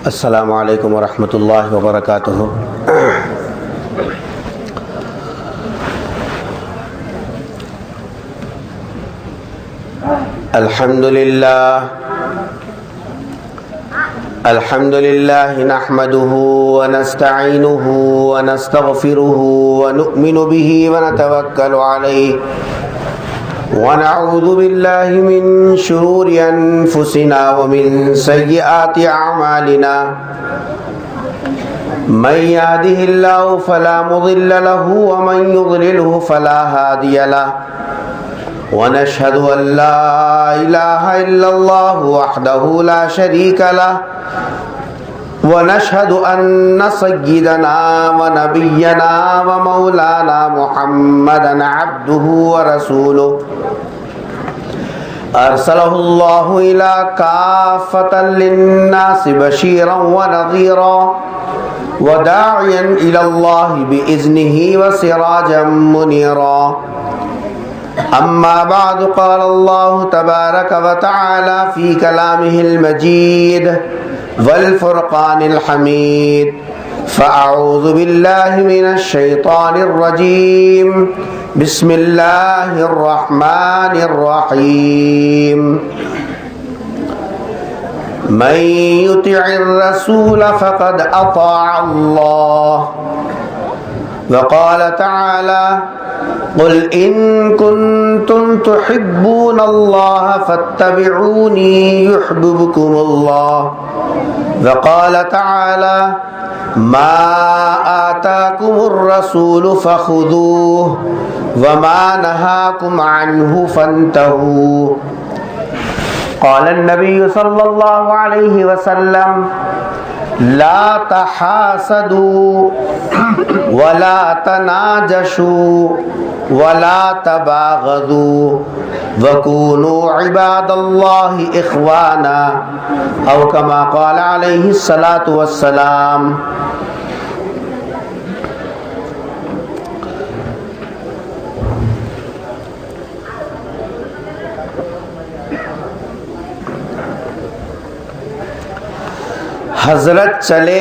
السلام علیکم ورحمۃ اللہ وبرکاتہ۔ الحمد للہ نحمده ونستعینه ونستغفره ونؤمن به ونتوکل علیہ ونعوذ باللہ من شرور انفسنا ومن سیئات اعمالنا من يهده الله فلا مضل له ومن يضلله فلا هادي له ونشهد أن لا إله إلا الله وحده لا شريك له ونشهد أن سيدنا ونبينا ومولانا محمدا عبده ورسوله أرسله الله إلى كافة للناس بشيرا ونذيرا وداعيا إلى الله بإذنه وسراجا منيرا أما بعد قال الله تبارك وتعالى في كلامه المجيد والفرقان الحميد فأعوذ بالله من الشيطان الرجيم بسم الله الرحمن الرحيم من يطع الرسول فقد أطاع الله وقال تعالى قل إن كنتم تحبون الله فاتبعوني يحببكم الله وقال تعالى ما آتاكم الرسول فخذوه وما نهاكم عنه فانتهوا قال النبي صلى الله عليه وسلم لا تحاسدوا ولا تناجشوا ولا تباغضوا وكونوا عباد الله إخوانا أو كما قال عليه الصلاة والسلام۔ حضرت چلے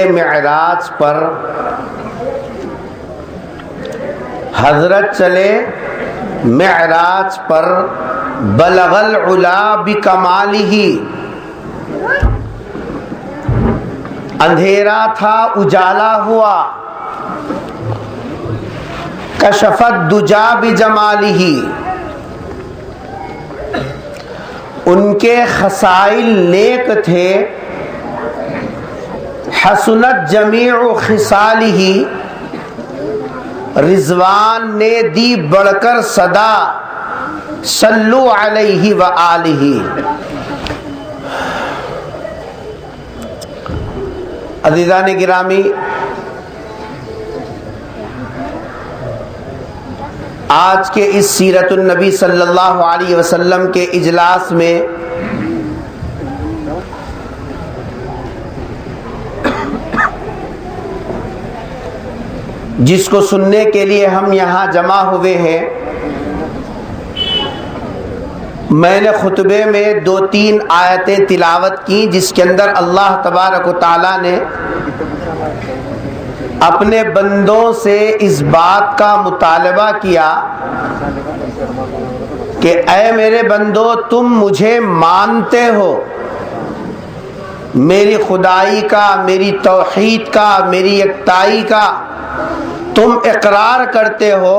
معراج پر بلغ العلا بکمالہ، اندھیرا تھا اجالا ہوا، کشف الدجا بجمالہ، ان کے خصائل نیک تھے، حسنت جمیع خصالہ، رضوان نے دی بڑھ کر صدا، صلو علیہ وآلہ۔ عزیزان گرامی، آج کے اس سیرت النبی صلی اللہ علیہ وسلم کے اجلاس میں جس کو سننے کے لیے ہم یہاں جمع ہوئے ہیں، میں نے خطبے میں 2-3 آیتیں تلاوت کی جس کے اندر اللہ تبارک و تعالیٰ نے اپنے بندوں سے اس بات کا مطالبہ کیا کہ اے میرے بندو، تم مجھے مانتے ہو، میری خدائی کا، میری توحید کا، میری یکتائی کا تم اقرار کرتے ہو،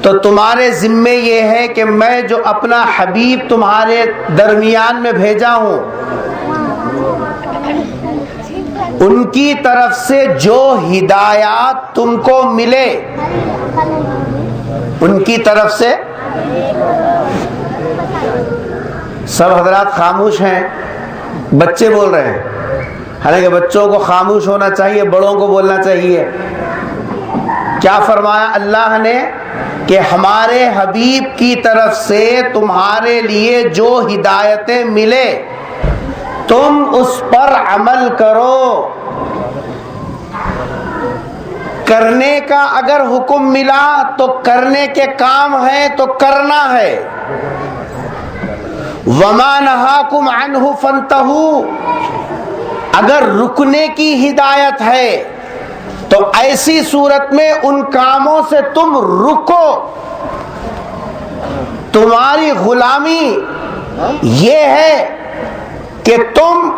تو تمہارے ذمے یہ ہے کہ میں جو اپنا حبیب تمہارے درمیان میں بھیجا ہوں، ان کی طرف سے جو ہدایات تم کو ملے، ان کی طرف سے۔ سب حضرات خاموش ہیں، بچے بول رہے ہیں، حالانکہ بچوں کو خاموش ہونا چاہیے، بڑوں کو بولنا چاہیے۔ کیا فرمایا اللہ نے کہ ہمارے حبیب کی طرف سے تمہارے لیے جو ہدایتیں ملے تم اس پر عمل کرو۔ کرنے کا اگر حکم ملا تو کرنے کے کام ہے تو کرنا ہے۔ وَمَا نَهَاكُمْ عَنْهُ فَانْتَهُوا، اگر رکنے کی ہدایت ہے تو ایسی صورت میں ان کاموں سے تم رکو. تمہاری غلامی یہ ہے کہ تم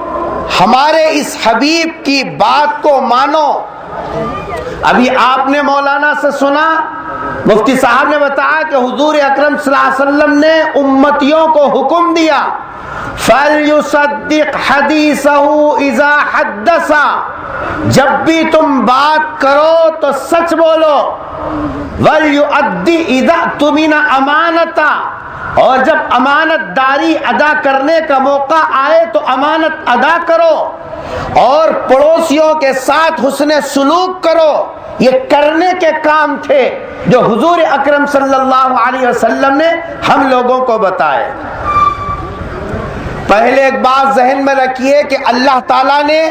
ہمارے اس حبیب کی بات کو مانو. ابھی آپ نے مولانا سے سنا، مفتی صاحب نے بتایا کہ حضور اکرم صلی اللہ علیہ وسلم نے امتیوں کو حکم دیا فَلْيُصَدِّقْ حَدِيثَهُ إِذَا حَدَّثَ، جب بھی تم بات کرو تو سچ بولو. وَلْيُؤَدِّ إِذَا اؤْتُمِنَ أَمَانَةً، اور جب امانت داری ادا کرنے کا موقع آئے تو امانت ادا کرو، اور پڑوسیوں کے ساتھ حسن سلوک کرو. یہ کرنے کے کام تھے جو حضور اکرم صلی اللہ علیہ وسلم نے ہم لوگوں کو بتائے. پہلے ایک بات ذہن میں رکھیے کہ اللہ تعالیٰ نے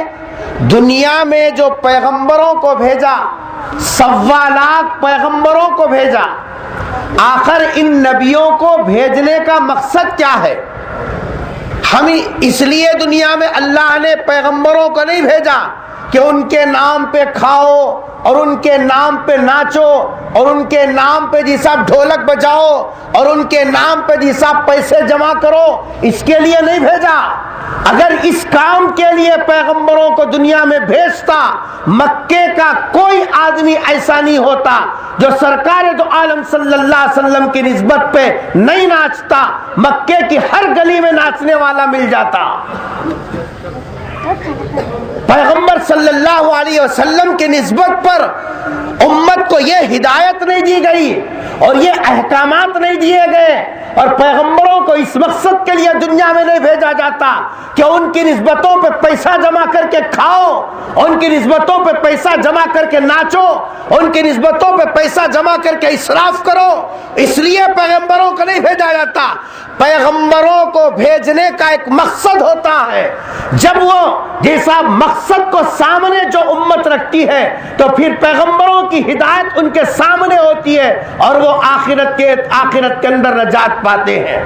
دنیا میں جو پیغمبروں کو بھیجا، 1.25 لاکھ پیغمبروں کو بھیجا، آخر ان نبیوں کو بھیجنے کا مقصد کیا ہے؟ ہم اس لیے دنیا میں اللہ نے پیغمبروں کو نہیں بھیجا کہ ان کے نام پہ کھاؤ اور ان کے نام پہ ناچو اور ان کے نام پہ جی صاحب ڈھولک بجاؤ اور ان کے نام پہ جی صاحب پیسے جمع کرو. اس کے لیے نہیں بھیجا. اگر اس کام کے لیے پیغمبروں کو دنیا میں بھیجتا، مکے کا کوئی آدمی ایسا نہیں ہوتا جو سرکار دو عالم صلی اللہ علیہ وسلم کی نسبت پہ نہیں ناچتا. مکے کی ہر گلی میں ناچنے والا مل جاتا. پیغمبر صلی اللہ علیہ وسلم کی نسبت پر امت کو یہ ہدایت نہیں دی گئی اور یہ احکامات نہیں دیے گئے، اور پیغمبروں کو اس مقصد کے لیے دنیا میں نہیں بھیجا جاتا کہ ان کی نسبتوں پہ پیسہ جمع کر کے کھاؤ، ان کی نسبتوں پہ پیسہ جمع کر کے ناچو، ان کی نسبتوں پہ پیسہ جمع کر کے اسراف کرو. اس لیے پیغمبروں کو نہیں بھیجا جاتا. پیغمبروں کو بھیجنے کا ایک مقصد ہوتا ہے. جب وہ جیسا مقصد کو سامنے جو امت رکھتی ہے تو پھر پیغمبروں کی ہدایت ان کے سامنے ہوتی ہے اور وہ آخرت کے اندر نجات پاتے ہیں.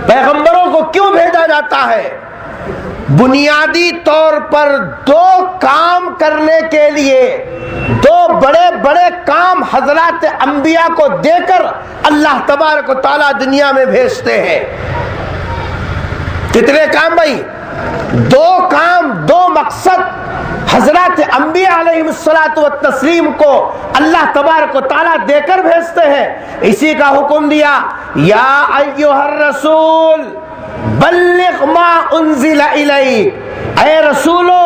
پیغمبروں کو کیوں بھیجا جاتا ہے؟ بنیادی طور پر 2 کام کرنے کے لیے، 2 بڑے بڑے کام حضرات انبیاء کو دے کر اللہ تبارک و تعالیٰ دنیا میں بھیجتے ہیں. کتنے کام بھائی؟ 2 کام، 2 مقصد حضرات انبیاء علیہ الصلوۃ والتسلیم کو اللہ تبارک و تعالیٰ دے کر بھیجتے ہیں. اسی کا حکم دیا، یا ایھا الرسول بلغ ما انزل الیک، اے رسولو،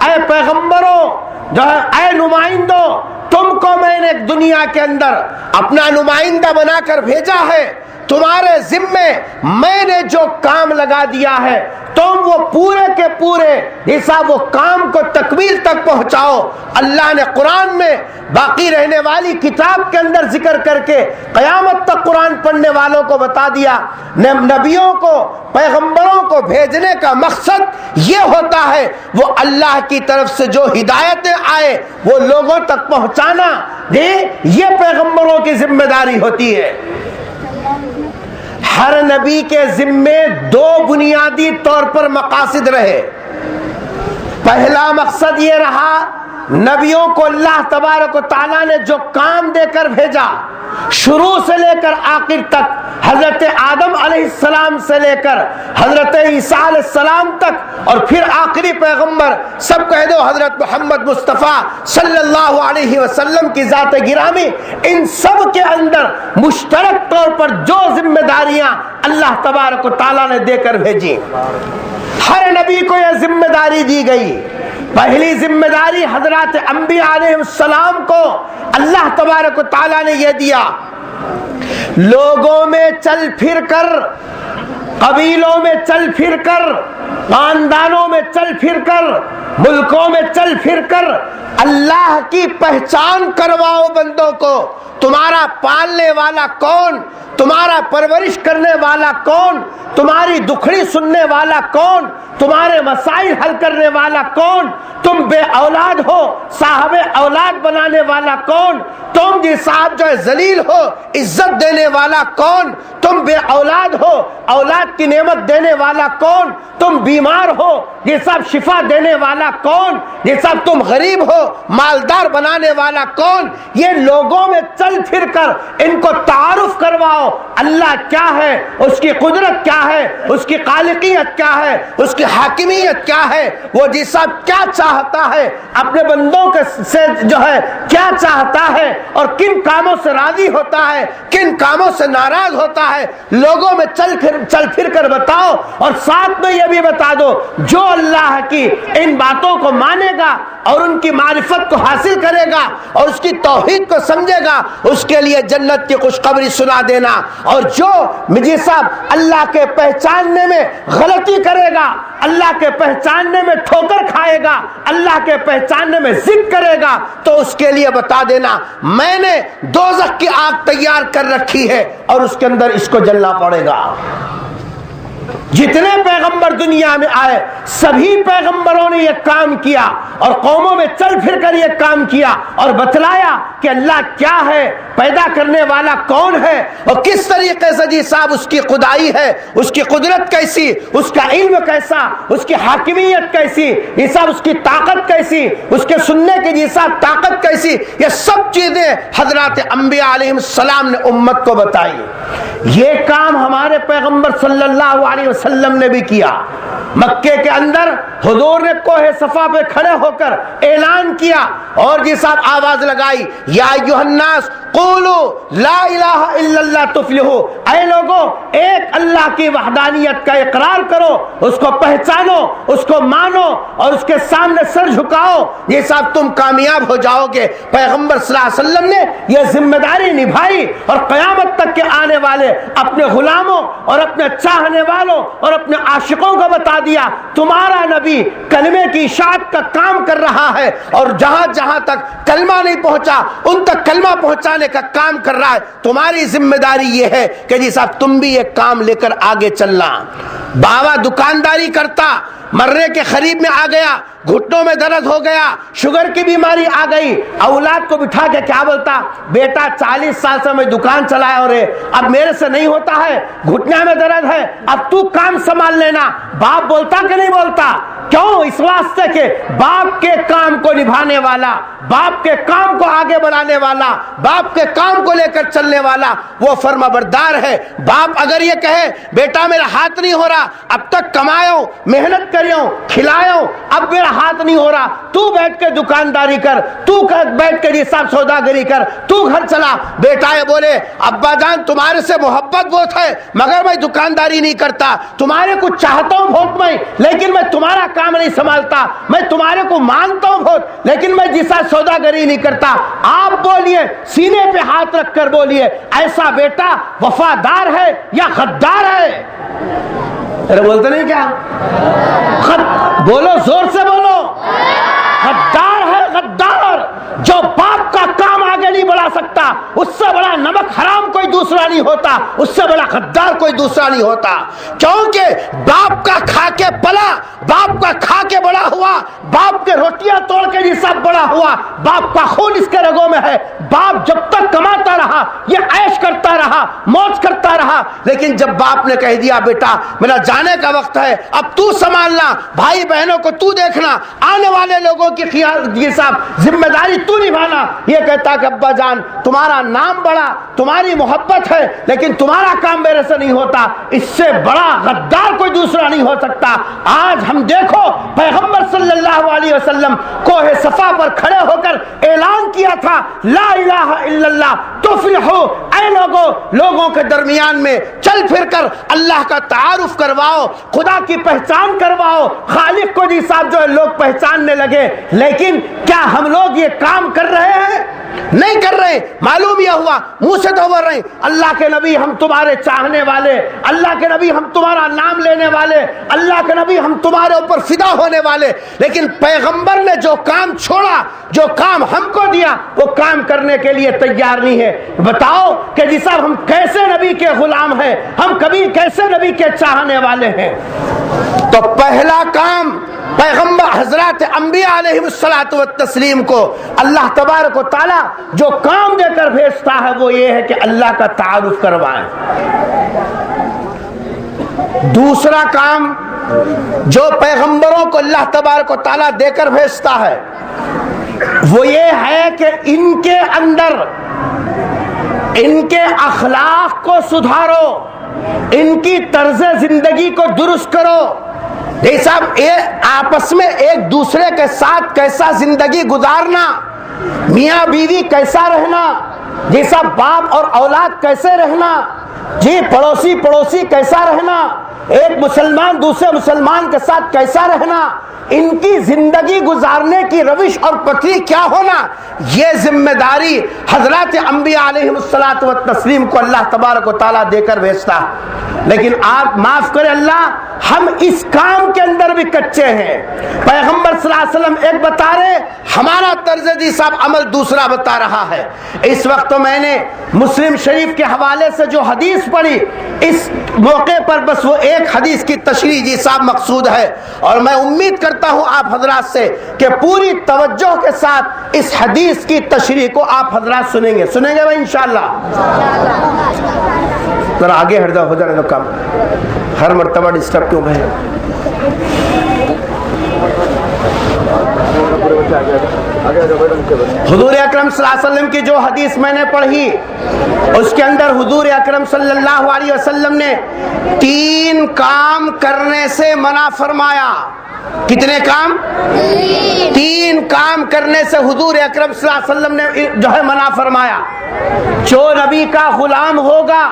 اے پیغمبروں، جو ہے اے نمائندوں، تم کو میں نے دنیا کے اندر اپنا نمائندہ بنا کر بھیجا ہے. تمہارے ذمے میں نے جو کام لگا دیا ہے تم وہ پورے کے پورے ایسا وہ کام کو تکمیل تک پہنچاؤ. اللہ نے قرآن میں باقی رہنے والی کتاب کے اندر ذکر کر کے قیامت تک قرآن پڑھنے والوں کو بتا دیا، نبیوں کو، پیغمبروں کو بھیجنے کا مقصد یہ ہوتا ہے وہ اللہ کی طرف سے جو ہدایتیں آئے وہ لوگوں تک پہنچانا. یہ پیغمبروں کی ذمہ داری ہوتی ہے. ہر نبی کے ذمے 2 بنیادی طور پر مقاصد رہے. پہلا مقصد یہ رہا، نبیوں کو اللہ تبارک و تعالیٰ نے جو کام دے کر بھیجا، شروع سے لے کر آخر تک، حضرت آدم علیہ السلام سے لے کر حضرت عیسیٰ علیہ السلام تک، اور پھر آخری پیغمبر سب کہہ دو حضرت محمد مصطفیٰ صلی اللہ علیہ وسلم کی ذات گرامی، ان سب کے اندر مشترک طور پر جو ذمہ داریاں اللہ تبارک و تعالیٰ نے دے کر بھیجی، ہر نبی کو یہ ذمہ داری دی گئی. پہلی ذمہ داری حضرات انبیاء علیہ السلام کو اللہ تبارک و تعالیٰ نے یہ دیا، لوگوں میں چل پھر کر، قبیلوں میں چل پھر کر، خاندانوں میں چل پھر کر، ملکوں میں چل پھر کر اللہ کی پہچان کرواؤ بندوں کو. تمہارا پالنے والا کون، تمہارا پرورش کرنے والا کون، تمہاری دکھڑی سننے والا کون؟ تمہارے مسائل حل کرنے والا کون؟ تم بے اولاد ہو، صاحب اولاد بنانے والا کون؟ تم جی صاحب جو ہے ذلیل ہو، عزت دینے والا کون؟ تم بے اولاد ہو، اولاد کی نعمت دینے والا کون؟ تم بیمار ہو، یہ سب شفا دینے والا کون؟ یہ سب تم غریب ہو، مالدار بنانے والا کون؟ یہ لوگوں میں چل پھر کر ان کو تعارف کرواؤ، اللہ کیا ہے، اس کی قدرت کیا ہے، اس کی خالقیت کیا ہے، اس کی حاکمیت کیا ہے، وہ جی صاحب کیا چاہتا ہے، اپنے بندوں سے جو ہے کیا چاہتا ہے، اور کن کاموں سے راضی ہوتا ہے، کن کاموں سے ناراض ہوتا ہے، لوگوں میں چل پھر کر بتاؤ، اور ساتھ میں یہ بھی بتا دو جو اللہ کی ان باتوں کو مانے گا اور ان کی معرفت کو حاصل کرے گا اور اس کی توحید کو سمجھے گا، اس کے لیے جنت کی خوشخبری سنا دینا، اور جو مجھے صاحب اللہ کے پہچاننے میں غلطی کرے گا، اللہ کے پہچاننے میں ٹھوکر کھائے گا، اللہ کے پہچاننے میں ضد کرے گا، تو اس کے لیے بتا دینا میں نے دوزخ کی آگ تیار کر رکھی ہے اور اس کے اندر اس کو جلنا پڑے گا۔ جتنے پیغمبر دنیا میں آئے سبھی پیغمبروں نے یہ کام کیا اور قوموں میں چل پھر کر یہ کام کیا اور بتلایا کہ اللہ کیا ہے، پیدا کرنے والا کون ہے، اور کس طریقے سے جی صاحب اس کی خدائی ہے، اس کی قدرت کیسی، اس کا علم کیسا، اس کی حاکمیت کیسی، یہ سب اس کی طاقت کیسی، اس کے سننے کی جی صاحب طاقت کیسی، یہ سب چیزیں حضرات انبیاء علیہ السلام نے امت کو بتائی۔ یہ کام ہمارے پیغمبر صلی اللہ علیہ وسلم نے بھی کیا۔ مکے کے اندر حضور نے کوہ صفا پہ کھڑے ہو کر اعلان کیا اور جی صاحب آواز لگائی، یا ایھا الناس قولوا لا الہ الا اللہ تفلحوا، اے لوگو ایک اللہ کی وحدانیت کا اقرار کرو، اس کو پہچانو، اس کو مانو اور اس کے سامنے سر جھکاؤ، یہ صاحب تم کامیاب ہو جاؤ گے۔ پیغمبر صلی اللہ علیہ وسلم نے یہ ذمہ داری نبھائی اور قیامت تک کے آنے والے اپنے غلاموں اور اپنے چاہنے والوں اور اپنے عاشقوں کو بتا دیا تمہارا نبی کلمے کی اشاعت کا کام کر رہا ہے، اور جہاں جہاں تک کلمہ نہیں پہنچا ان تک کلمہ پہنچانے کا کام کر رہا ہے۔ تمہاری ذمہ داری یہ ہے کہ جی صاحب تم بھی یہ کام لے کر آگے چلنا۔ بابا دکانداری کرتا، مرنے کے قریب میں آ گیا، گھٹنوں میں درد ہو گیا، شوگر کی بیماری آ گئی، اولاد کو بٹھا کے کیا بولتا، بیٹا 40 سال سے میں دکان چلایا ہو رہے، اب میرے سے نہیں ہوتا ہے، گھٹنے میں درد ہے، اب تو کام سنبھال لینا۔ باپ بولتا کہ نہیں بولتا؟ کیوں؟ اس واسطے کہ باپ کے کام کو نبھانے والا، باپ کے کام کو آگے بڑھانے والا، باپ کے کام کو لے کر چلنے والا وہ فرما بردار ہے۔ باپ اگر یہ کہے بیٹا میرا ہاتھ نہیں ہو رہا، اب تک کمایوں، محنت کریوں، کھلایوں، اب میرا ہاتھ نہیں ہو رہا، تو بیٹھ کے دکانداری کر، تو بیٹھ کے یہ سب سوداگری کر، تو گھر چلا۔ بیٹا یہ بولے ابا جان تمہارے سے محبت بہت ہے مگر میں دکانداری نہیں کرتا، تمہارے کو چاہتا ہوں بہت میں، لیکن میں تمہارا کام نہیں سنبھالتا، میں تمہارے کو مانتا ہوں بہت لیکن میں جیسا سوداگری نہیں کرتا۔ آپ بولیے، سینے پہ ہاتھ رکھ کر بولیے، ایسا بیٹا وفادار ہے یا غدار ہے؟ ارے بولتے نہیں کیا؟ بولو، زور سے بولو۔ غدار ہے، غدار، جو باپ کا کام آگے نہیں بڑھا سکتا، اس سے بڑا نمک حرام کوئی دوسرا نہیں ہوتا، اس سے بڑا غدار کوئی دوسرا نہیں ہوتا، کیونکہ باپ کا کھا کے پلا، باپ کا کھا کے بڑا ہوا، باپ کے روٹیاں توڑ کے یہ سب بڑا ہوا، باپ کا خون اس کے رگوں میں ہے۔ باپ جب تک کماتا رہا یہ عیش کرتا رہا، موج کرتا رہا، لیکن جب باپ نے کہہ دیا بیٹا میرا جانے کا وقت ہے، اب تو سنبھالنا، بھائی بہنوں کو تو دیکھنا، آنے والے لوگوں کی یہ سب ذمہ داری تو نبھانا، یہ کہتا کہ ابا جان تمہارا نام بڑا، تمہاری محبت ہے لیکن تمہارا کام میرے سے نہیں ہوتا، اس سے بڑا غدار کوئی دوسرا نہیں ہو سکتا۔ آج ہم دیکھو پیغمبر صلی اللہ علیہ وسلم کوہ صفا پر کھڑے ہو کر اعلان کیا تھا لا الہ الا اللہ تفلحوا، اے لوگوں کے درمیان میں چل پھر کر اللہ کا تعارف کرواؤ، خدا کی پہچان کرواؤ، خالق کو جی صاحب جو ہے لوگ پہچاننے لگے۔ لیکن کیا ہم لوگ یہ کام کر رہے ہیں؟ نہیں کر رہے. معلوم یہ ہوا منہ سے تو بول رہے ہیں اللہ کے نبی ہم تمہارے چاہنے والے, اللہ کے نبی ہم تمہارا نام لینے والے, اللہ کے نبی ہم تمہارے اوپر فدا ہونے والے, لیکن پیغمبر نے جو کام چھوڑا, جو کام ہم کو دیا, وہ کام کرنے کے لیے تیار نہیں ہے. بتاؤ کہ جی صاحب ہم کیسے نبی کے غلام ہیں, ہم کبھی کیسے نبی کے چاہنے والے ہیں. تو پہلا کام پیغمبر حضرات انبیاء علیہ الصلوۃ والتسلیم کو اللہ تبارک و تعالی جو کام دے کر بھیجتا ہے وہ یہ ہے کہ اللہ کا تعارف کروائیں. دوسرا کام جو پیغمبروں کو اللہ تبارک و تعالی دے کر بھیجتا ہے وہ یہ ہے کہ ان کے اندر ان کے اخلاق کو سدھارو, ان کی طرز زندگی کو درست کرو. یہ سب آپس میں ایک دوسرے کے ساتھ کیسا زندگی گزارنا, میاں بیوی کیسا رہنا, جیسا باپ اور اولاد کیسے رہنا, جی پڑوسی کیسا رہنا, ایک مسلمان دوسرے مسلمان کے ساتھ کیسا رہنا, ان کی زندگی گزارنے کی روش اور پتری کیا ہونا, یہ ذمہ داری حضرات انبیاء علیہ الصلوۃ والتسلیم کو اللہ تبارک و تعالیٰ دے کر بھیجتا. لیکن آپ معاف کریں اللہ, ہم اس کام کے اندر بھی کچے ہیں. پیغمبر صلی اللہ علیہ وسلم ایک بتا رہے, ہمارا طرز جی صاحب عمل دوسرا بتا رہا ہے. اس وقت تو میں نے مسلم شریف کے حوالے سے جو حدیث پڑھی, اس موقع پر بس وہ ایک حدیث کی تشریح جی صاحب مقصود ہے, اور میں امید کرتا ہوں آپ حضرات سے کہ پوری توجہ کے ساتھ اس حدیث کی تشریح کو آپ حضرات سنیں گے بھائی انشاءاللہ. ذرا آگے ہٹ جاؤ, ہو جانے دو کام, ہر مرتبہ ڈسٹرب کیوں بھائی. حضور اکرم صلی اللہ علیہ وسلم کی جو حدیث میں نے پڑھی اس کے اندر حضور اکرم صلی اللہ علیہ وسلم نے 3 کام کرنے سے منع فرمایا. کتنے کام؟ 3 کام کرنے سے حضور اکرم صلی اللہ علیہ وسلم نے جو ہے منع فرمایا. جو نبی کا غلام ہوگا,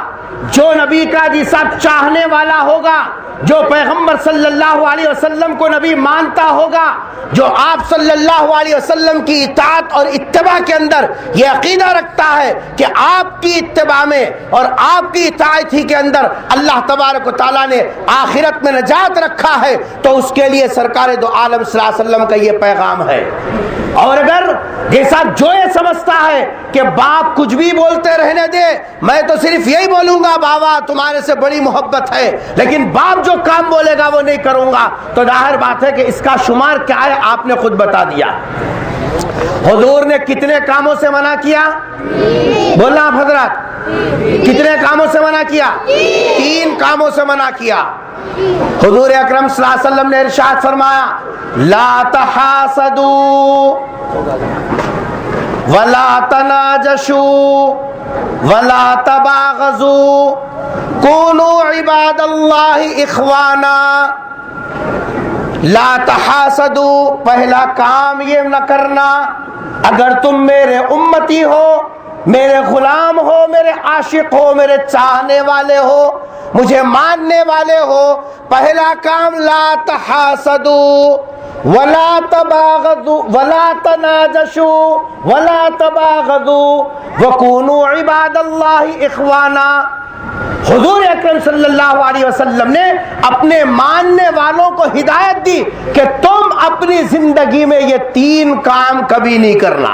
جو نبی کا جی سب چاہنے والا ہوگا, جو پیغمبر صلی اللہ علیہ وسلم کو نبی مانتا ہوگا, جو آپ صلی اللہ علیہ وسلم کی اطاعت اور اتباع کے اندر یہ عقیدہ رکھتا ہے کہ آپ کی اتباع میں اور آپ کی اطاعت ہی کے اندر اللہ تبارک و تعالیٰ نے آخرت میں نجات رکھا ہے, تو اس کے لیے سرکار دو عالم صلی اللہ علیہ وسلم کا یہ پیغام ہے. اور اگر جیسا جو یہ سمجھتا ہے کہ باپ کچھ بھی بولتے رہنے دے, میں تو صرف یہی بولوں گا بابا تمہارے سے بڑی محبت ہے, لیکن باپ جو کام بولے گا وہ نہیں کروں گا, تو ظاہر بات ہے کہ اس کا شمار کیا ہے آپ نے خود بتا دیا. حضور نے کتنے کاموں سے منع کیا؟ بولنا آپ حضرات, کتنے کاموں سے منع کیا؟ 3 کاموں سے منع کیا. حضور اکرم صلی اللہ علیہ وسلم نے ارشاد فرمایا, لا تحاسدوا ولا تناجشوا ولا تباغضوا کونوا عباد اللہ اخوانا. لا تحاسدوا, پہلا کام یہ نہ کرنا, اگر تم میرے امتی ہو, میرے غلام ہو, میرے عاشق ہو, میرے چاہنے والے ہو, مجھے ماننے والے ہو, پہلا کام لا تحاسدوا ولا تباغضوا ولا تناجشوا ولا تباغضوا وکونوا عباد اللہ اخوانا. حضور اکرم صلی اللہ علیہ وسلم نے اپنے ماننے والوں کو ہدایت دی کہ تم اپنی زندگی میں یہ 3 کام کبھی نہیں کرنا.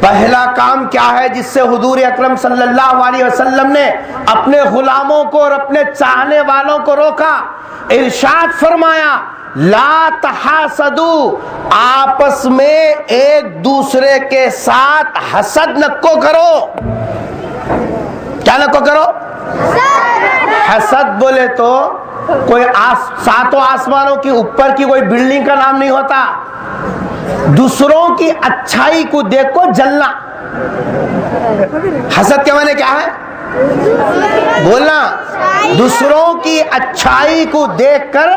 پہلا کام کیا ہے جس سے حضور اکرم صلی اللہ علیہ وسلم نے اپنے غلاموں کو اور اپنے چاہنے والوں کو روکا؟ ارشاد فرمایا, لا تحاسدوا, آپس میں ایک دوسرے کے ساتھ حسد نہ کو کرو. کیا نہ کو کرو؟ حسد بولے تو کوئی 7 آسمانوں کی اوپر کی کوئی بلڈنگ کا نام نہیں ہوتا. دوسروں کی اچھائی کو دیکھ کو جلنا. حسد کے معنی کیا ہے؟ بولنا، دوسروں کی اچھائی کو دیکھ کر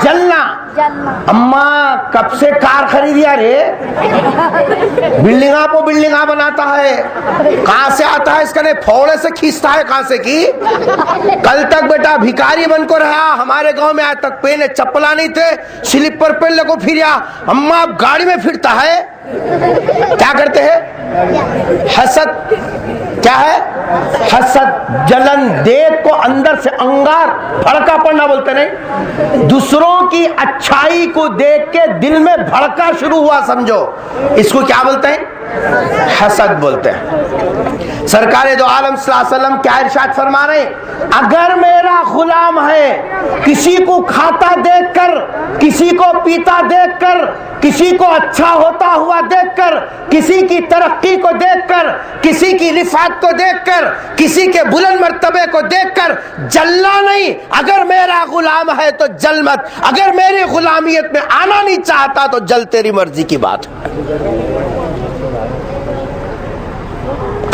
جلنا۔ اماں کب سے کار خریدیا رے، بلڈنگاں پہ بلڈنگاں بناتا ہے، کہاں سے آتا ہے اس کا، پھوڑے سے کھینچتا ہے کہاں سے کی۔ کل تک بیٹا بھکاری بن کو رہا، ہمارے گاؤں میں آج تک پہنے چپلا نہیں تھے، سلیپر پہن لے کو پھریا، اماں اب گاڑی میں پھرتا ہے۔ کیا کرتے ہیں؟ حسد۔ کیا ہے؟ حسد، جلن، دیکھ کو اندر سے انگار بھڑکا پڑنا بولتے نہیں، دوسروں کی اچھائی کو دیکھ کے دل میں بھڑکا شروع ہوا سمجھو، اس کو کیا بولتے ہیں؟ حسد بولتے ہیں۔ سرکار دو عالم صلی اللہ علیہ وسلم کیا ارشاد فرما رہے ہیں؟ اگر میرا غلام ہے کسی کو کھاتا دیکھ کر، کسی کو پیتا دیکھ کر، کسی کو اچھا ہوتا ہوا دیکھ کر، کسی کی ترقی کو دیکھ کر، کسی کی رفعت کو دیکھ کر، کسی کے بلند مرتبے کو دیکھ کر جلنا نہیں۔ اگر میرا غلام ہے تو جل مت، اگر میری غلامیت میں آنا نہیں چاہتا تو جل، تیری مرضی کی بات۔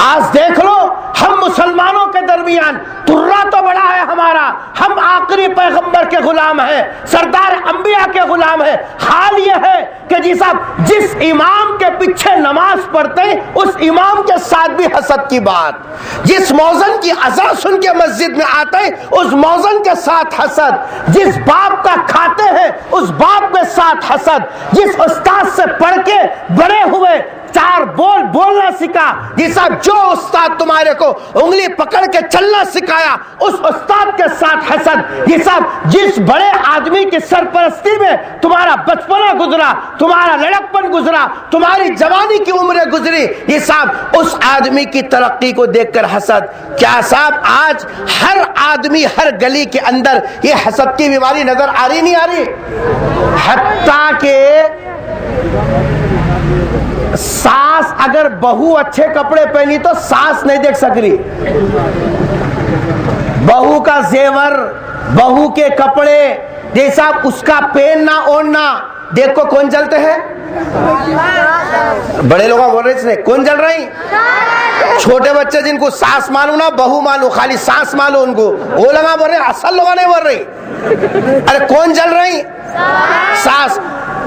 آج دیکھ لو ہم مسلمانوں کے درمیان ترا تو بڑا ہے ہمارا، ہم آخری پیغمبر کے غلام ہیں، سردار انبیاء کے غلام ہیں۔ حال یہ ہے کہ جی صاحب جس امام کے پیچھے نماز پڑھتے ہیں اس امام کے ساتھ بھی حسد کی بات، جس موذن کی اذان سن کے مسجد میں آتے ہیں اس موذن کے ساتھ حسد، جس باپ کا کھاتے ہیں اس باپ کے ساتھ حسد، جس استاد سے پڑھ کے بڑے ہوئے چار بول بولنا سکھا، جی صاحب جو استاد تمہارے کو انگلی پکڑ کے چلنا سکھایا اس استاد کے ساتھ حسد، جی صاحب جس بڑے آدمی کی سرپرستی میں تمہارا بچپنا گزرا، تمہارا لڑکپن گزرا، تمہاری جوانی کی عمریں گزری، جی صاحب اس آدمی کی ترقی کو دیکھ کر حسد۔ کیا صاحب آج ہر آدمی ہر گلی کے اندر یہ حسد کی بیماری نظر آ رہی نہیں آ رہی؟ حتیٰ کہ ساس اگر بہو اچھے کپڑے پہنی تو ساس نہیں دیکھ سکتی، بہو کا زیور، بہو کے کپڑے، جیسا اس کا پہننا اوڑھنا، دیکھو کون جلتے ہیں؟ بڑے لوگ بول رہے ہیں کون جل رہے ہیں؟ چھوٹے بچے جن کو ساس مانو نہ بہو مانو، خالی ساس مانو ان کو، وہ لوگ بول رہے ہیں، اصل لوگ نہیں بول رہے۔ ارے کون جل رہی؟ ساس۔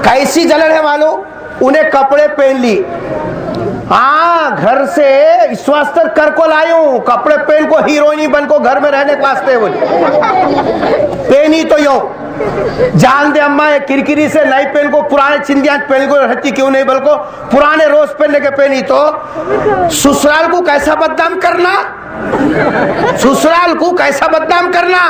کیسی جلن ہے معلوم؟ انہیں کپڑے پہن لی، ہاں گھر سے اس واسطے کر کو لائی ہوں، کپڑے پہن کو ہیروئنی بن کو گھر میں رہنے کے واسطے پہنی تو یوں جان دے اماں کرکری سے نہیں پہن کو، پرانے چندیاں پہن کو رہتی کیوں نہیں، بلکہ پرانے روز پہننے کے پہنی تو سسرال کو کیسا بدنام کرنا، سسرال کو کیسا بدنام کرنا،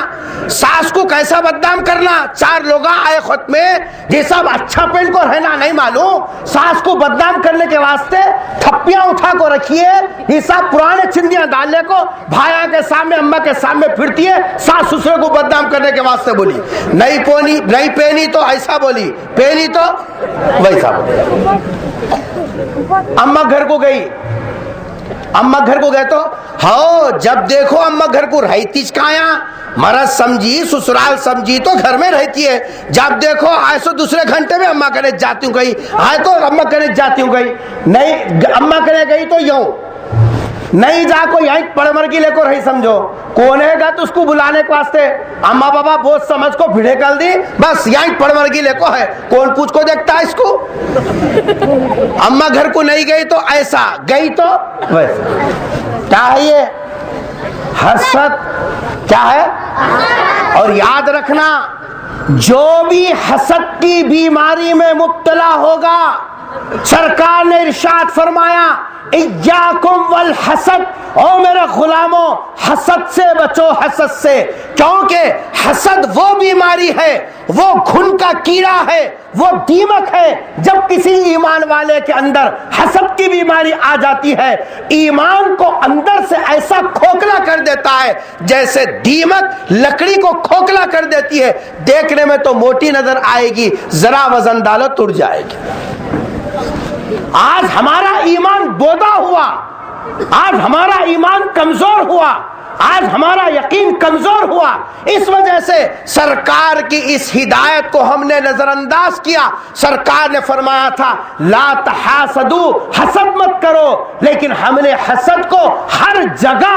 ساس کو کیسا بدنام کرنا۔ چار لوگ آئے خط میں یہ سب اچھا پہن کو رہنا نہیں معلوم، ساس کو بدنام کرنے کے واسطے تھپیاں اٹھا کو رکھیے، یہ سب پرانے چندیاں ڈالنے کو بھائیاں کے سامنے اماں کے سامنے پھرتی ہے، ساس سسرے کو بدنام کرنے کے واسطے بولی نہیں پہنی تو ایسا بولی، پہنی تو ویسا بولی۔ اماں گھر کو گئی، اماں گھر کو گئے تو ہاں جب دیکھو اماں گھر کو رہتی چکایا، مرد سمجھی سسرال سمجھی تو گھر میں رہتی ہے، جب دیکھو آئے سو دوسرے گھنٹے میں اماں کنے جاتی ہوں گئی، آئے تو اماں کنے جاتی ہوں گئی، نہیں اماں کنے گئی تو یوں نہیں جا کو یہیں پڑ مرگی لے کو رہی سمجھو، کون ہے گا تو اس کو بلانے کے واسطے اماں بابا بہت سمجھ کو بھیڑے کر دی، بس یہیں پڑ مرگی لے کو ہے، کون پوچھ کو دیکھتا ہے اس کو۔ اماں گھر کو نہیں گئی تو ایسا، گئی تو ویسا۔ کیا ہے یہ؟ حسد۔ کیا ہے؟ اور یاد رکھنا جو بھی حسد کی بیماری میں مبتلا ہوگا، سرکار نے ارشاد فرمایا ایاکم والحسد، او میرے غلاموں حسد سے بچو، حسد سے، کیونکہ حسد وہ بیماری ہے، وہ گھن کا کیڑا ہے، وہ دیمک ہے، جب کسی ایمان والے کے اندر حسد کی بیماری آ جاتی ہے ایمان کو اندر سے ایسا کھوکھلا کر دیتا ہے جیسے دیمک لکڑی کو کھوکھلا کر دیتی ہے، دیکھنے میں تو موٹی نظر آئے گی، ذرا وزن ڈالو ٹوٹ جائے گی۔ آج ہمارا ایمان بودا ہوا، آج ہمارا ایمان کمزور ہوا، آج ہمارا یقین کمزور ہوا، اس وجہ سے سرکار کی اس ہدایت کو ہم نے نظر انداز کیا۔ سرکار نے فرمایا تھا لا تحاسدوا، حسد مت کرو، لیکن ہم نے حسد کو ہر جگہ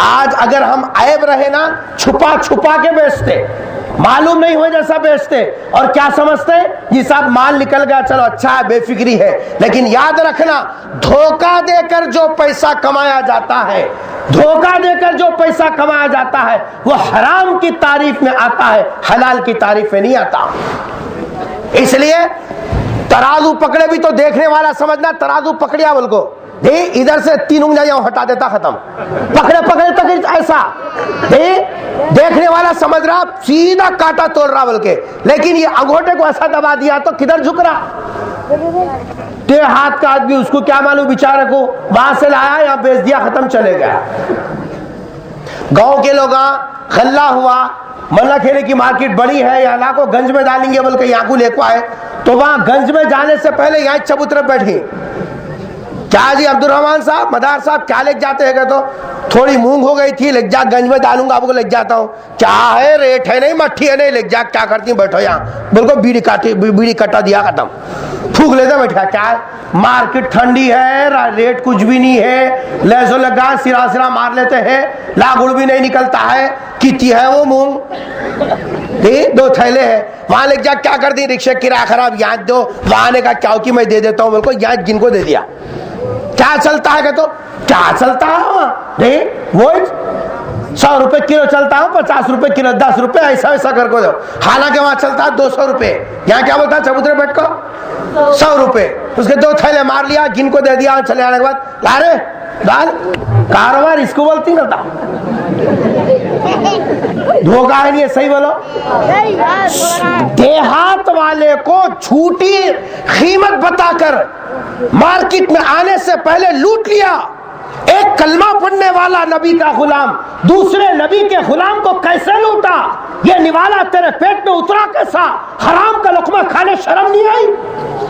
آج اگر ہم عیب رہے نا چھپا چھپا کے بیچتے, معلوم نہیں ہوئے جیسا بیچتے, اور کیا سمجھتے جی صاحب مال نکل گیا چلو اچھا ہے, بے فکری ہے. لیکن یاد رکھنا دھوکہ دے کر جو پیسہ کمایا جاتا ہے, دھوکہ دے کر جو پیسہ کمایا جاتا ہے وہ حرام کی تعریف میں آتا ہے, حلال کی تعریف میں نہیں آتا. اس لیے ترازو پکڑے بھی تو دیکھنے والا سمجھنا ترازو پکڑیا بول کو ادھر سے 3 انگلیاں ہٹا دیتا, ختم. پکڑے پکڑے تک ایسا دیکھنے والا سمجھ رہا سیدھا کاٹا توڑ رہا بول کے, لیکن یہ انگوٹھے کو ایسا دبا دیا تو کدھر جھک رہا. 3 ہاتھ کا آدمی, اس کو کیا معلوم بیچارے کو, وہاں سے لایا یہاں بیچ دیا, ختم, چلے گیا. گاؤں کے لوگ غلہ ہوا, ملا کھیلے کی مارکیٹ بڑی ہے, یا علاقوں گنج میں ڈالیں گے بول کے یہاں کو لے کو آئے, تو وہاں گنج میں جانے سے پہلے یہاں چبوترے بیٹھی, کیا جی عبد الرحمان صاحب, مدار صاحب کیا لے جاتے ہیں؟ کہ تو تھوڑی مونگ ہو گئی تھی, لے جا گنج میں ڈالوں گا, آپ کو لے جاتا ہوں. کیا ہے ریٹ ہے نہیں, مٹھی ہے نہیں, لے جا, کیا کرتی بیٹھو یہاں, بالکل بیڑی کٹا دیا, ختم, پھونک لیتے بیٹھا. کیا ہے مارکیٹ ٹھنڈی ہے, ریٹ کچھ بھی نہیں ہے, لہسو لگا سرا سرا مار لیتے ہیں, لاگڑ بھی نہیں نکلتا ہے, کتنی ہے وہ مونگ, 2 تھیلے ہے, وہاں لے جا, کیا کر دی, رکشے کرایہ خراب, یہاں دو, وہاں نے کہا کیا کہ میں دے دیتا ہوں, بول کو یہاں جن کو دے دیا. کیا چلتا ہے کہ تو کیا چلتا ہے, وہ 100 روپے کلو چلتا ہے, 50 روپے کلو, 10 روپے, ایسا ایسا کر کو دو. حالانکہ وہاں چلتا ہے 200 روپے, یہاں کیا بولتا ہے چبوترے بیٹھ کو 100 روپے. اس کے 2 تھیلے مار لیا, گن کو دے دیا, چلے آنے کے بعد لا رہے دال, کاروبار اس کو بولتی کرتا. دھوکہ ہے نہیں, صحیح بولو. دیہات والے کو جھوٹی قیمت بتا کر مارکیٹ میں آنے سے پہلے لوٹ لیا. ایک کلمہ پڑھنے والا نبی کا غلام دوسرے نبی کے غلام کو کیسے لوٹا, یہ نوالا تیرے پیٹ میں اترا کیسا, حرام کا لقمہ کھانے شرم نہیں آئی؟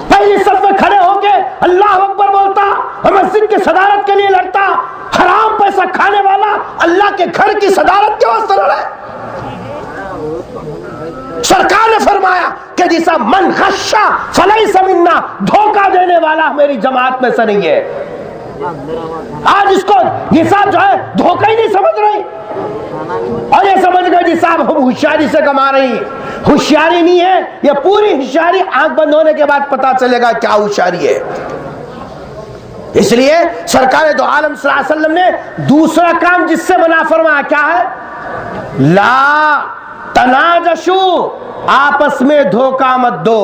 پہلی صف میں کھڑے ہو کے اللہ اکبر بولتا اور مسجد کی صدارت کے لیے لڑتا, حرام پیسہ کھانے والا اللہ کے گھر کی صدارت کے واسطے لڑے. سرکار نے فرمایا کہ جیسا من غشا فلیس منا, دھوکہ دینے والا میری جماعت میں سے نہیں ہے. آج اس کو یہ صاحب جو ہے دھوکہ ہی نہیں سمجھ رہی, اور یہ سمجھ گئے جی صاحب ہم ہوشیاری سے کما رہی. ہوشیاری نہیں ہے, یہ پوری ہوشیاری آنکھ بند ہونے کے بعد پتا چلے گا کیا ہوشیاری ہے. اس لیے سرکار دو عالم صلی اللہ علیہ وسلم نے دوسرا کام جس سے منع فرمایا کیا ہے, لا تناجشو, آپس میں دھوکہ مت دو.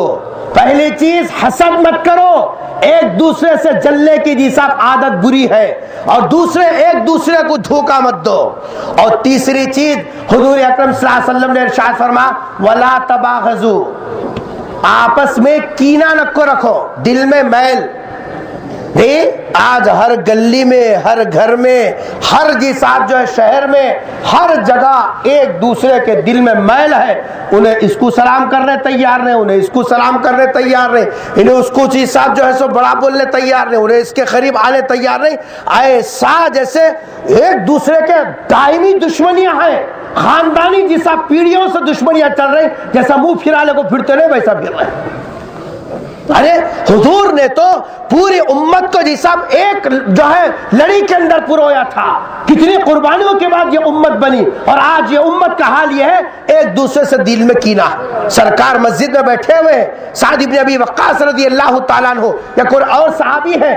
پہلی چیز حسد مت کرو, ایک دوسرے سے جلنے کی جی صاحب عادت بری ہے, اور دوسرے ایک دوسرے کو دھوکہ مت دو. اور تیسری چیز حضور اکرم صلی اللہ علیہ وسلم نے ارشاد فرمایا ولا تباغضوا, آپس میں کینہ نہ کو رکھو, دل میں میل. آج ہر گلی میں, ہر گھر میں, ہر جی صاحب جو ہے شہر میں, ہر جگہ ایک دوسرے کے دل میں میل ہے. انہیں اس کو سلام کرنے تیار نہیں, انہیں اس کو سلام کرنے تیار نہیں, انہیں اس کو جی صاحب جو ہے سو بڑا بولنے تیار نہیں, انہیں اس کے قریب آنے تیار نہیں. ایسا جیسے ایک دوسرے کے دائمی دشمنیاں ہیں, خاندانی جی صاحب پیڑھیوں سے دشمنیاں چل رہی, جیسا منہ پھرانے کو پھرتے نہیں ویسا پھر رہے. ارے حضور نے تو پوری امت کو جی صاحب ایک جو ہے لڑی کے اندر پرویا تھا, کتنی قربانیوں کے بعد یہ امت بنی, اور آج یہ امت کا حال یہ ہے ایک دوسرے سے دل میں کینہ. سرکار مسجد میں بیٹھے ہوئے, سعد بن ابی وقاص رضی اللہ تعالیٰ عنہ یا کوئی اور صحابی ہے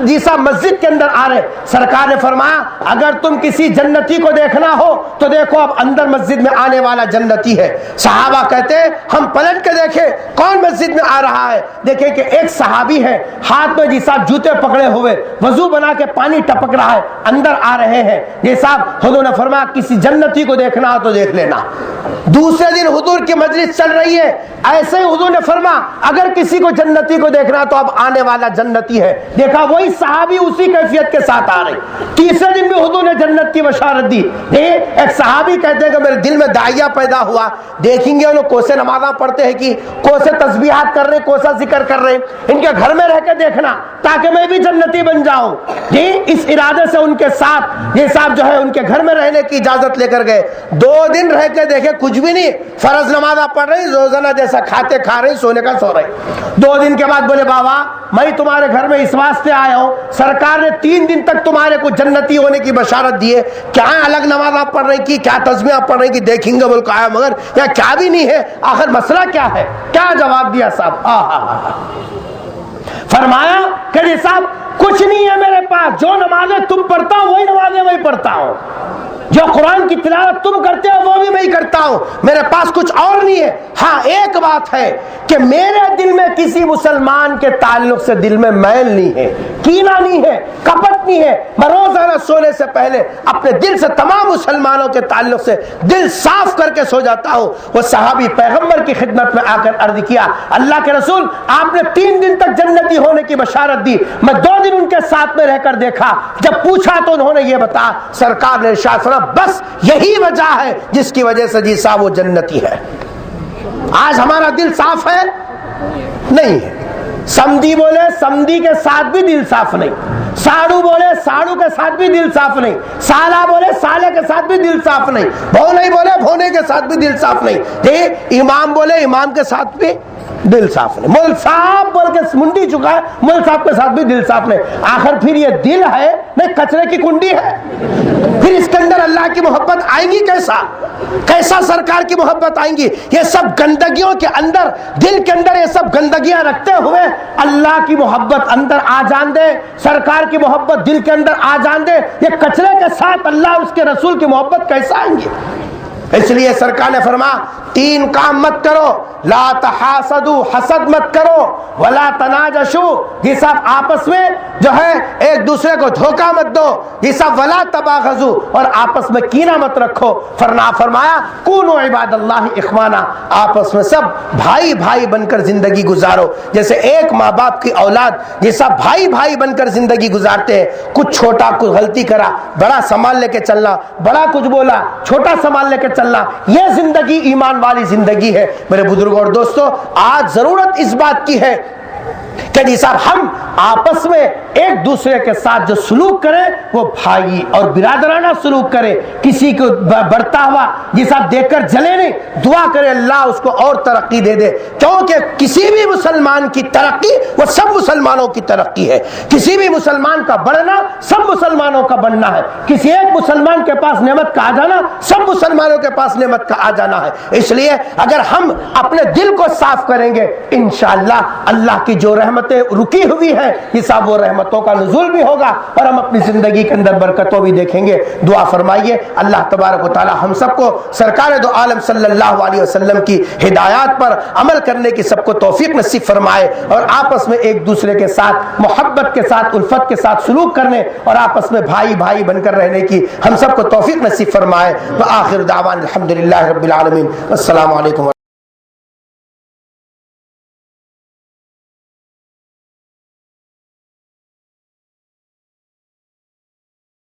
جی صاحب مسجد کے اندر آ رہے, سرکار نے فرمایا اگر تم کسی جنتی کو دیکھنا ہو تو دیکھو اب اندر مسجد میں آنے والا جنتی ہے. صحابہ کہتے ہیں ہم پلٹ کے دیکھیں کون مسجد میں آ رہا ہے, دیکھیں کہ ایک صحابی ہے ہاتھ میں جی صاحب جوتے پکڑے ہوئے, وضو بنا کے پانی ٹپک رہا ہے, اندر آ رہے ہیں. یہ صاحب حضور نے فرمایا کسی جنتی کو دیکھنا ہو تو دیکھ لینا. دوسرے دن حضور کی مجلس چل رہی ہے, ایسے ہی حضور نے فرمایا اگر کسی کو جنتی کو دیکھنا تو اب آنے والا جنتی ہے. دیکھا وہی صحابی اسی کیفیت کے ساتھ آ رہے. تیسرے دن بھی حضور نے جنت کی بشارت دی. ایک صحابی کہتے ہیں کہ میرے دل میں داعیہ پیدا ہوا, دیکھیں گے انہوں کوسے نمازاں پڑھتے ہیں کہ کوسے تسبیحات کر رہے, کوسا ذکر فکر کر رہے ہیں ان کے گھر میں رہ کے دیکھنا تاکہ میں بھی جنتی بن جاؤں. جی اس ارادے سے ان کے ساتھ یہ صاحب جو ہے ان کے گھر میں رہنے کی اجازت لے کر گئے. 2 دن رہ کے دیکھے کچھ بھی نہیں, فرض نماز آپ پڑھ رہی, روزانہ جیسا کھاتے کھا رہی, سونے کا سو رہی. 2 دن کے بعد بولے بابا میں تمہارے گھر میں اس واسطے آیا ہوں, سرکار نے 3 دن تک تمہارے کو جنتی ہونے کی بشارت دی ہے, کیا الگ نماز آپ پڑھ رہی کی, کیا تسبیح آپ پڑھ رہی کی, دیکھیں گے بول آیا مگر یا کیا بھی نہیں ہے, آخر مسئلہ کیا ہے. کیا جواب دیا صاحب؟ فرمایا کہ جی صاحب کچھ نہیں ہے میرے پاس, جو نمازیں تم پڑھتا ہوں وہی نمازیں میں پڑھتا ہوں, جو قرآن کی تلاوت تم کرتے ہو وہ بھی میں کرتا ہوں, میرے پاس کچھ اور نہیں ہے. ہاں ایک بات ہے کہ میرے دل میں کسی مسلمان کے تعلق سے دل میں میل نہیں ہے, کینہ نہیں ہے, کپٹ نہیں ہے. میں روزانہ سونے سے پہلے اپنے دل سے تمام مسلمانوں کے تعلق سے دل صاف کر کے سو جاتا ہوں. وہ صحابی پیغمبر کی خدمت میں آ کر عرض کیا, اللہ کے رسول آپ نے 3 دن تک جنتی ہونے کی بشارت دی, میں 2 دن ان کے ساتھ میں رہ کر دیکھا, جب پوچھا تو انہوں نے یہ بتا, سرکار نے ارشاد فرمایا بس یہی وجہ ہے جس کی وجہ سے جی صاحب وہ جنتی ہے. آج ہمارا دل صاف ہے نہیں ہے. سمدھی بولے سمدھی کے ساتھ بھی دل صاف نہیں, ساڑو بولے ساڑو کے ساتھ بھی دل صاف نہیں, سالہ بولے سالے کے ساتھ بھی دل صاف نہیں, بھونے بولے بھونے کے ساتھ بھی دل صاف نہیں, جی امام بولے امام کے ساتھ بھی دل صاف نہیں, مول صاحب بول کے منڈی چکا ہے, مول صاحب کے ساتھ بھی دل صاف نہیں. آخر پھر یہ دل ہے نہیں کچرے کی کنڈی ہے, پھر اس کے اندر اللہ کی محبت آئیں گی کیسا سرکار کی محبت آئیں گی. یہ سب گندگیوں کے اندر, دل کے اندر یہ سب گندگیاں رکھتے ہوئے اللہ کی محبت اندر آ جان دے, سرکار کی محبت دل کے اندر آ جان دے, یہ کچرے کے ساتھ اللہ اور اس کے رسول کی محبت کیسا آئیں گی. اس لیے سرکار نے فرمایا 3 کام مت کرو, لا تحاسدوا, حسد مت کرو, ولا تناجشوا, یہ سب آپس میں جو ہے ایک دوسرے کو دھوکہ مت دو, یہ سب ولا تباغضوا, اور آپس میں کینہ مت رکھو. فرمایا کونوا عباد اللہ اخوانا, آپس میں سب بھائی بھائی بن کر زندگی گزارو. جیسے ایک ماں باپ کی اولاد یہ سب بھائی بھائی بن کر زندگی گزارتے ہیں, کچھ چھوٹا کچھ غلطی کرا بڑا سنبھال لے کے چلنا, بڑا کچھ بولا چھوٹا سنبھال لے کے چلنا, یہ زندگی ایمان والی زندگی ہے. میرے بزرگوں اور دوستو, آج ضرورت اس بات کی ہے کہ جی صاحب ہم آپس میں ایک دوسرے کے ساتھ جو سلوک کریں وہ بھائی اور برادرانہ سلوک کرے, کسی کو بڑھتا ہوا جی صاحب دیکھ کر جلے نہیں, دعا کرے اللہ اس کو اور ترقی دے دے, کیونکہ کسی بھی مسلمان کی ترقی وہ سب مسلمانوں کی ترقی ہے, کسی بھی مسلمان کا بڑھنا سب مسلمانوں کا بڑھنا ہے, کسی ایک مسلمان کے پاس نعمت کا آ جانا سب مسلمانوں کے پاس نعمت کا آ جانا ہے. اس لیے اگر ہم اپنے دل کو صاف کریں گے انشاءاللہ اللہ کی جو رحمتیں رکی ہوئی ہے یہ سب وہ رحمتوں کا نزول بھی ہوگا اور ہم اپنی زندگی کے اندر برکتوں بھی دیکھیں گے. دعا فرمائیے اللہ تبارک و تعالی ہم سب کو سرکار دو عالم صلی اللہ علیہ وسلم کی ہدایات پر عمل کرنے کی سب کو توفیق نصیب فرمائے, اور آپس میں ایک دوسرے کے ساتھ محبت کے ساتھ الفت کے ساتھ سلوک کرنے اور آپس میں بھائی بھائی بن کر رہنے کی ہم سب کو توفیق نصیب فرمائے. وآخر دعوانا الحمدللہ رب العالمین. السلام علیکم.